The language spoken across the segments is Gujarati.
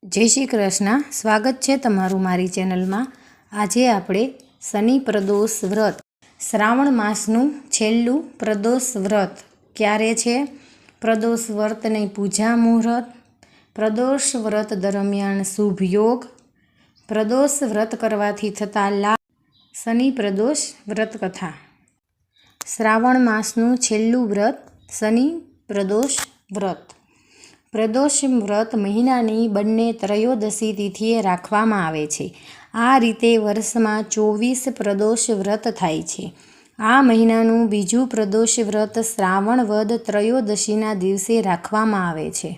જય શ્રી કૃષ્ણ. સ્વાગત છે તમારું મારી ચેનલમાં. આજે આપણે શનિ પ્રદોષ વ્રત, શ્રાવણ માસનું છેલ્લું પ્રદોષ વ્રત ક્યારે છે, પ્રદોષ વ્રતની પૂજા મુહૂર્ત, પ્રદોષ વ્રત દરમિયાન શુભ યોગ, પ્રદોષ વ્રત કરવાથી થતા લાભ, શનિ પ્રદોષ વ્રત કથા. શ્રાવણ માસનું છેલ્લું વ્રત શનિ પ્રદોષ વ્રત. પ્રદોષ વ્રત મહિનાની બંને ત્રયોદશી તિથિએ રાખવામાં આવે છે. આ રીતે વર્ષમાં 24 પ્રદોષ વ્રત થાય છે. આ મહિનાનું બીજું પ્રદોષ વ્રત શ્રાવણ વદ ત્રયોદશીના દિવસે રાખવામાં આવે છે.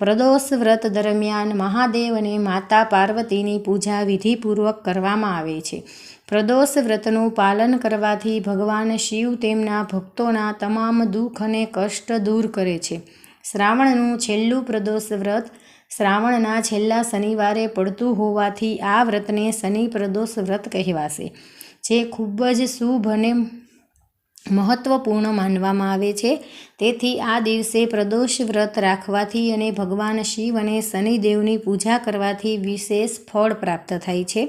પ્રદોષ વ્રત દરમિયાન મહાદેવ અને માતા પાર્વતીની પૂજા વિધિપૂર્વક કરવામાં આવે છે. પ્રદોષ વ્રતનું પાલન કરવાથી ભગવાન શિવ તેમના ભક્તોના તમામ દુઃખ અને કષ્ટ દૂર કરે છે. શ્રાવણનું છેલ્લું પ્રદોષ વ્રત શ્રાવણના છેલ્લા શનિવારે પડતું હોવાથી આ વ્રતને શનિ પ્રદોષ વ્રત કહેવાશે, જે ખૂબ જ શુભ અને મહત્વપૂર્ણ માનવામાં આવે છે. તેથી આ દિવસે પ્રદોષ વ્રત રાખવાથી અને ભગવાન શિવ અને શનિદેવની પૂજા કરવાથી વિશેષ ફળ પ્રાપ્ત થાય છે.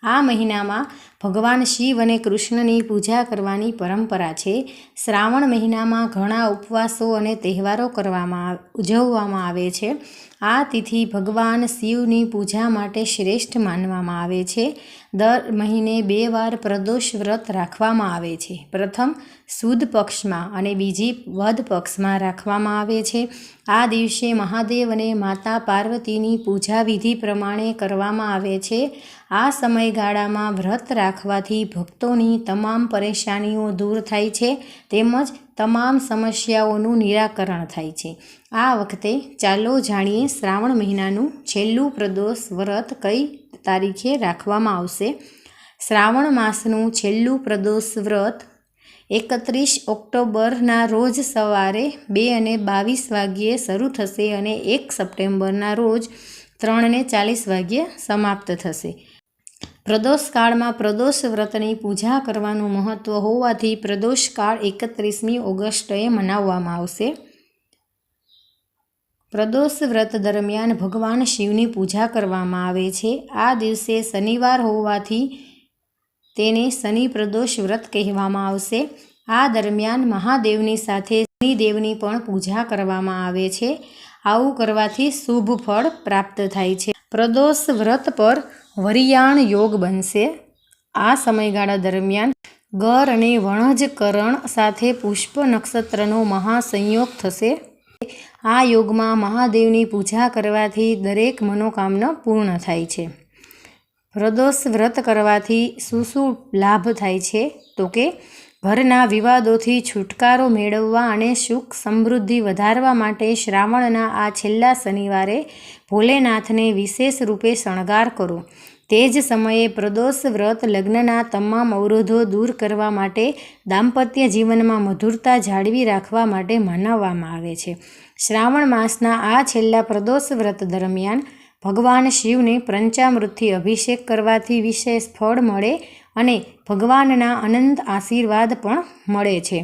આ મહિનામાં ભગવાન શિવ અને કૃષ્ણની પૂજા કરવાની પરંપરા છે. શ્રાવણ મહિનામાં ઘણા ઉપવાસો અને તહેવારો ઉજવવામાં આવે છે. આ તિથિ ભગવાન શિવની પૂજા માટે શ્રેષ્ઠ માનવામાં આવે છે. દર મહિને 2 વાર પ્રદોષ વ્રત રાખવામાં આવે છે. પ્રથમ સુદ પક્ષમાં અને બીજી વદ પક્ષમાં રાખવામાં આવે છે. આ દિવસે મહાદેવ અને માતા પાર્વતીની પૂજા વિધિ પ્રમાણે કરવામાં આવે છે. આ સમયગાળામાં વ્રત રાખવાથી ભક્તોની તમામ પરેશાનીઓ દૂર થાય છે તેમજ તમામ સમસ્યાઓનું નિરાકરણ થાય છે. આ વખતે ચાલો જાણીએ શ્રાવણ મહિનાનું છેલ્લું પ્રદોષ વ્રત કઈ તારીખે રાખવામાં આવશે. શ્રાવણ માસનું છેલ્લું પ્રદોષ વ્રત 31 ઓક્ટોબરના રોજ સવારે 2:22 વાગ્યે શરૂ થશે અને 1 સપ્ટેમ્બરના રોજ 3:40 વાગ્યે સમાપ્ત થશે. પ્રદોષ કાળમાં પ્રદોષ વ્રતની પૂજા કરવાનું મહત્વ હોવાથી પ્રદોષ કાળ 31મી ઓગસ્ટે મનાવવામાં આવશે. પ્રદોષ વ્રત દરમિયાન ભગવાન શિવની પૂજા કરવામાં આવે છે. આ દિવસે શનિવાર હોવાથી તેને શનિ પ્રદોષ વ્રત કહેવામાં આવશે. આ દરમિયાન મહાદેવની સાથે શનિદેવની પણ પૂજા કરવામાં આવે છે. આવું કરવાથી શુભ ફળ પ્રાપ્ત થાય છે. પ્રદોષ વ્રત પર વરિયાણ યોગ બનશે. આ સમયગાળા દરમિયાન ગર અને વણજ કરણ સાથે પુષ્પ નક્ષત્રનો મહાસંયોગ થશે. આ યોગમાં મહાદેવની પૂજા કરવાથી દરેક મનોકામના પૂર્ણ થાય છે. પ્રદોષ વ્રત કરવાથી શું લાભ થાય છે તો કે ઘરના વિવાદોથી છુટકારો મેળવવા અને સુખ સમૃદ્ધિ વધારવા માટે શ્રાવણના આ છેલ્લા શનિવારે ભોલેનાથને વિશેષ રૂપે શણગાર કરો. તે જ સમયે પ્રદોષ વ્રત લગ્નના તમામ અવરોધો દૂર કરવા માટે દાંપત્ય જીવનમાં મધુરતા જાળવી રાખવા માટે મનાવવામાં આવે છે. શ્રાવણ માસના આ છેલ્લા પ્રદોષ વ્રત દરમિયાન ભગવાન શિવને પંચામૃતથી અભિષેક કરવાથી વિશેષ ફળ મળે અને ભગવાનના અનંત આશીર્વાદ પણ મળે છે.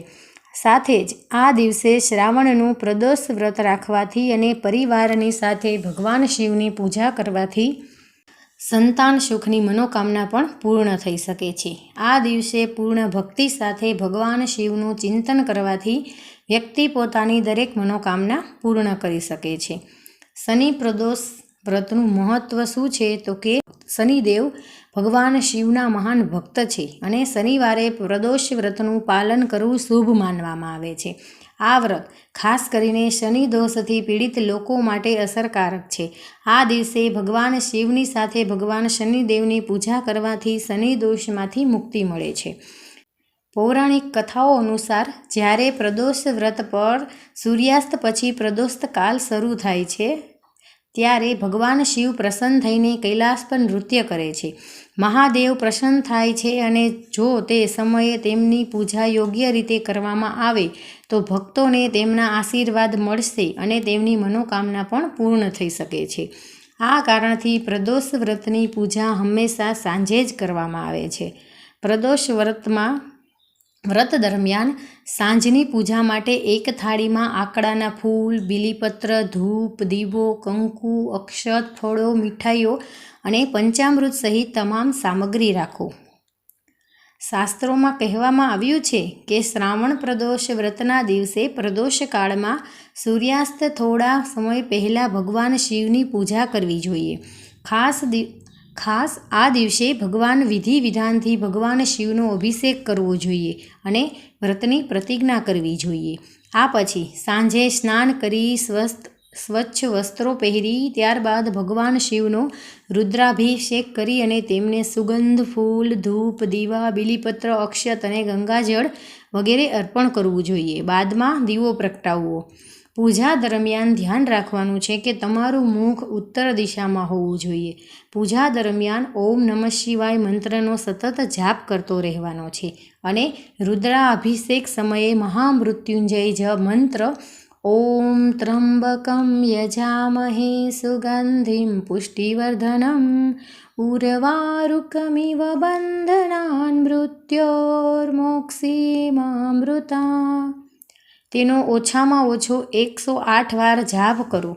સાથે જ આ દિવસે શ્રાવણનું પ્રદોષ વ્રત રાખવાથી અને પરિવારની સાથે ભગવાન શિવની પૂજા કરવાથી સંતાન સુખની મનોકામના પણ પૂર્ણ થઈ શકે છે. આ દિવસે પૂર્ણ ભક્તિ સાથે ભગવાન શિવનું ચિંતન કરવાથી વ્યક્તિ પોતાની દરેક મનોકામના પૂર્ણ કરી શકે છે. શનિ પ્રદોષ વ્રતનું મહત્વ શું છે તો કે શનિદેવ ભગવાન શિવના મહાન ભક્ત છે અને શનિવારે પ્રદોષ વ્રતનું પાલન કરવું શુભ માનવામાં આવે છે. આ વ્રત ખાસ કરીને શનિ દોષથી પીડિત લોકો માટે અસરકારક છે. આ દિવસે ભગવાન શિવની સાથે ભગવાન શનિદેવની પૂજા કરવાથી શનિ દોષમાંથી મુક્તિ મળે છે. પૌરાણિક કથાઓ અનુસાર જ્યારે પ્રદોષ વ્રત પર સૂર્યાસ્ત પછી પ્રદોષ કાલ શરૂ થાય છે ત્યારે ભગવાન શિવ પ્રસન્ન થઈને કૈલાસ પર નૃત્ય કરે છે. મહાદેવ પ્રસન્ન થાય છે અને જો તે સમયે તેમની પૂજા યોગ્ય રીતે કરવામાં આવે તો ભક્તોને તેમના આશીર્વાદ મળશે અને તેમની મનોકામના પણ પૂર્ણ થઈ શકે છે. આ કારણથી પ્રદોષ વ્રતની પૂજા હંમેશા સાંજે જ કરવામાં આવે છે. પ્રદોષ વ્રતમાં વ્રત દરમિયાન સાંજની પૂજા માટે એક થાળીમાં આકડાના ફૂલ, બીલીપત્ર, ધૂપ, દીવો, કંકુ, અક્ષત, ફળો, મીઠાઈઓ અને પંચામૃત સહિત તમામ સામગ્રી રાખો. શાસ્ત્રોમાં કહેવામાં આવ્યું છે કે શ્રાવણ પ્રદોષ વ્રતના દિવસે પ્રદોષ કાળમાં સૂર્યાસ્ત થોડા સમય પહેલાં ભગવાન શિવની પૂજા કરવી જોઈએ. ખાસ આ દિવસે ભગવાન વિધિ વિધાનથી ભગવાન શિવનો અભિષેક કરવો જોઈએ અને વ્રતની પ્રતિજ્ઞા કરવી જોઈએ. આ પછી સાંજે સ્નાન કરી સ્વચ્છ વસ્ત્રો પહેરી ત્યારબાદ ભગવાન શિવનો રુદ્રાભિષેક કરી અને તેમને સુગંધ, ફૂલ, ધૂપ, દીવા, બીલીપત્ર, અક્ષત અને ગંગાજળ વગેરે અર્પણ કરવું જોઈએ. બાદમાં દીવો પ્રગટાવવો. પૂજા દરમિયાન ધ્યાન રાખવાનું છે કે તમારું મુખ ઉત્તર દિશામાં હોવું જોઈએ. પૂજા દરમિયાન ઓમ નમઃ શિવાય મંત્રનો સતત જાપ કરતો રહેવાનો છે અને રુદ્રાભિષેક સમયે મહામૃત્યુંજય મંત્ર ઓમ ત્રંબકમ યજામહે સુગંધિમ પુષ્ટિવર્ધનમ ઉર્વારુકમિવ બંધનાન મૃત્યોર્મોક્ષીમામૃતા તેનો ઓછામાં ઓછો 108 વાર જાપ કરો.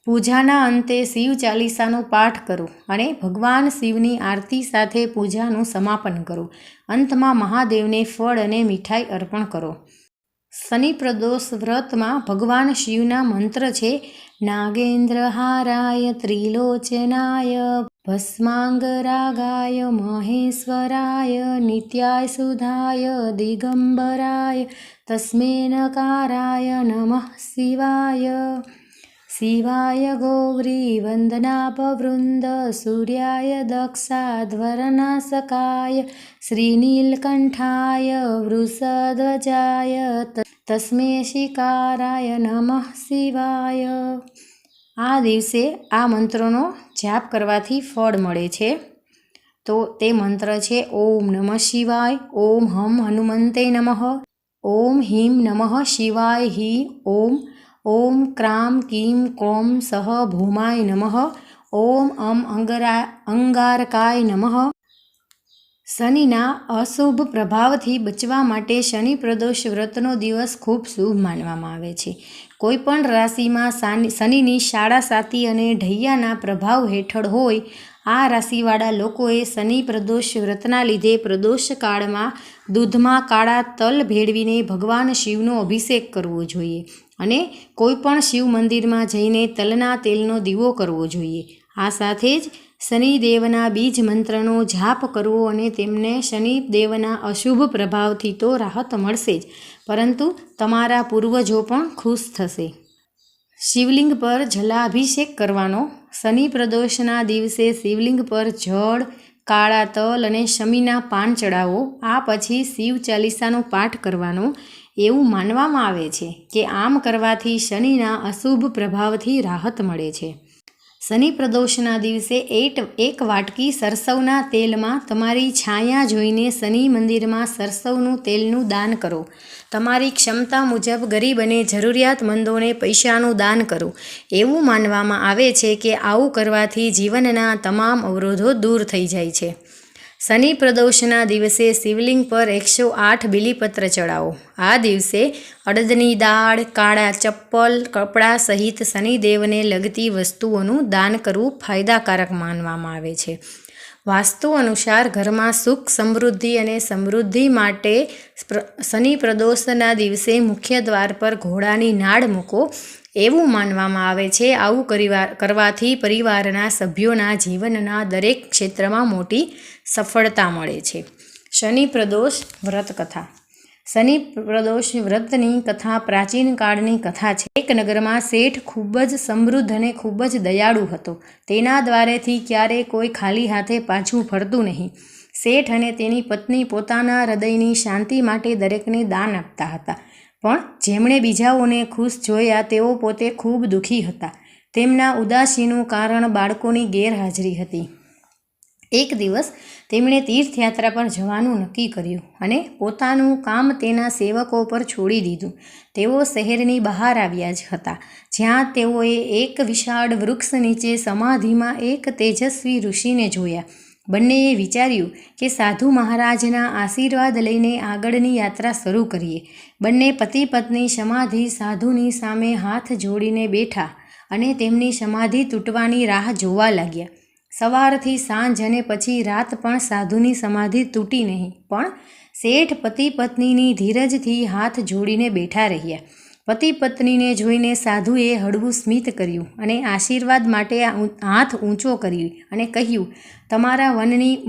પૂજાના અંતે શિવ ચાલીસાનો પાઠ કરો અને ભગવાન શિવની આરતી સાથે પૂજાનું સમાપન કરો. અંતમાં મહાદેવને ફળ અને મીઠાઈ અર્પણ કરો. શનિ પ્રદોષ વ્રતમાં ભગવાન શિવના મંત્ર છે નાગેન્દ્રહારાય ત્રિલોચનાય ભસ્માંગરાગાય મહેશ્વરાય નિત્યાય સુધાય દિગંબરાય તસ્મેનકારાય નમઃ શિવાય. શિવાય ગૌરી વંદનાપવૃંદ સૂર્યાય દક્ષાધ્વરનાશકાય શ્રીનીલકંઠાય વૃષધ્વજાય તસ્મે શિકારાય નમઃ શિવાય. આ દિવસે આ મંત્રોનો જાપ કરવાથી ફળ મળે છે. તો તે મંત્ર છે ઓમ નમઃ શિવાય, ઓમ હમ હનુમંતે નમઃ, ઓમ હિમ નમઃ શિવાય હિ, ઓમ ક્રામ કીમ ક્રોમ સહ ભૂમાય નમઃ, ઓમ અંગારકાય નમઃ. શનિના અશુભ પ્રભાવથી બચવા માટે શનિ પ્રદોષ વ્રતનો દિવસ ખૂબ શુભ માનવામાં આવે છે. કોઈપણ રાશિમાં શનિની સાડા સાતી અને ઢૈયાના પ્રભાવ હેઠળ હોય આ રાશિવાળા લોકોએ શનિ પ્રદોષ વ્રતના લીધે પ્રદોષ કાળમાં દૂધમાં કાળા તલ ભેળવીને ભગવાન શિવનો અભિષેક કરવો જોઈએ અને કોઈપણ શિવ મંદિરમાં જઈને તલના તેલનો દીવો કરવો જોઈએ. આ સાથે જ શનિદેવના બીજ મંત્રનો જાપ કરવો અને તેમને શનિદેવના અશુભ પ્રભાવથી તો રાહત મળશે જ, પરંતુ તમારા પૂર્વજો પણ ખુશ થશે. શિવલિંગ પર જલાભિષેક કરવાનો. શનિ પ્રદોષના દિવસે શિવલિંગ પર જળ, કાળા તલ અને શમીના પાન ચડાવો. આ પછી શિવ ચાલીસાનો પાઠ કરવાનો. એવું માનવામાં આવે છે કે આમ કરવાથી શનિના અશુભ પ્રભાવથી રાહત મળે છે. શનિ પ્રદોષના દિવસે એક વાટકી સરસવના તેલમાં તમારી છાયા જોઈને શનિ મંદિરમાં સરસવનું તેલનું દાન કરો. તમારી ક્ષમતા મુજબ ગરીબ અને જરૂરિયાતમંદોને પૈસાનું દાન કરો. એવું માનવામાં આવે છે કે આવું કરવાથી જીવનના તમામ અવરોધો દૂર થઈ જાય છે. શનિ પ્રદોષના દિવસે શિવલિંગ પર 108 બીલીપત્ર ચડાવો. આ દિવસે અડદની દાળ, કાળા ચપ્પલ, કપડાં સહિત શનિદેવને લગતી વસ્તુઓનું દાન કરવું ફાયદાકારક માનવામાં આવે છે. વાસ્તુ અનુસાર ઘરમાં સુખ, સમૃદ્ધિ અને સમૃદ્ધિ માટે શનિ પ્રદોષના દિવસે મુખ્ય દ્વાર પર ઘોડાની નાળ મૂકો. એવું માનવામાં આવે છે આવું કરવાથી પરિવારના સભ્યોના જીવનના દરેક ક્ષેત્રમાં મોટી સફળતા મળે છે. શનિ પ્રદોષ વ્રત કથા. શનિ પ્રદોષ વ્રતની કથા પ્રાચીન કાળની કથા છે. એક નગરમાં શેઠ ખૂબ જ સમૃદ્ધ અને ખૂબ જ દયાળુ હતો. તેના દ્વારેથી ક્યારેય કોઈ ખાલી હાથે પાછું ફરતું નહીં. શેઠ અને તેની પત્ની પોતાના હૃદયની શાંતિ માટે દરેકને દાન આપતા હતા, પણ જેમણે બીજાઓને ખુશ જોયા તેઓ પોતે ખૂબ દુઃખી હતા. તેમના ઉદાસીનું કારણ બાળકોની ગેરહાજરી હતી. એક દિવસ તેમણે તીર્થયાત્રા પર જવાનું નક્કી કર્યું અને પોતાનું કામ તેના સેવકો પર છોડી દીધું. તેઓ શહેરની બહાર આવ્યા જ હતા, જ્યાં તેઓએ એક વિશાળ વૃક્ષ નીચે સમાધિમાં એક તેજસ્વી ઋષિને જોયા. બંનેએ વિચાર્યું કે સાધુ મહારાજના આશીર્વાદ લઈને આગળની યાત્રા શરૂ કરીએ. બંને પતિ પત્ની સમાધિ સાધુની સામે હાથ જોડીને બેઠા અને તેમની સમાધિ તૂટવાની રાહ જોવા લાગ્યા. સવારથી સાંજ અને પછી રાત પણ સાધુની સમાધિ તૂટી નહીં, પણ શેઠ પતિ પત્નીની ધીરજથી હાથ જોડીને બેઠા રહ્યા. પતિ પત્નીને જોઈને સાધુએ હળવું સ્મિત કર્યું અને આશીર્વાદ માટે હાથ ઊંચો કર્યો અને કહ્યું, તમારા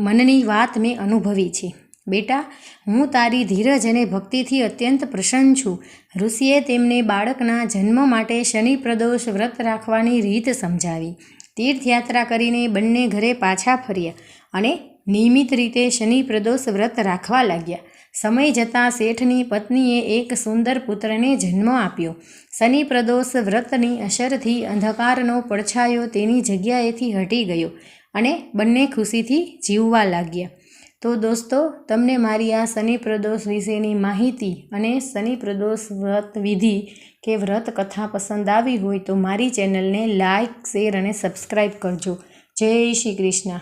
મનની વાત મેં અનુભવી છે. બેટા, હું તારી ધીરજ અને ભક્તિથી અત્યંત પ્રસન્ન છું. ઋષિએ તેમને બાળકના જન્મ માટે શનિ પ્રદોષ વ્રત રાખવાની રીત સમજાવી. તીર્થયાત્રા કરીને બંને ઘરે પાછા ફર્યા અને નિયમિત રીતે શનિ પ્રદોષ વ્રત રાખવા લાગ્યા. સમય જતાં શેઠની પત્નીએ એક સુંદર પુત્રને જન્મ આપ્યો. શનિ પ્રદોષ વ્રતની અસરથી અંધકારનો પડછાયો તેની જગ્યાએથી હટી ગયો અને બંને ખુશીથી જીવવા લાગ્યા. તો દોસ્તો, તમને મારી આ શનિ પ્રદોષ વિશેની માહિતી અને શનિ પ્રદોષ વ્રત વિધિ કે વ્રત કથા પસંદ આવી હોય તો મારી ચેનલને લાઇક, શેર અને સબસ્ક્રાઈબ કરજો. જય શ્રી કૃષ્ણ.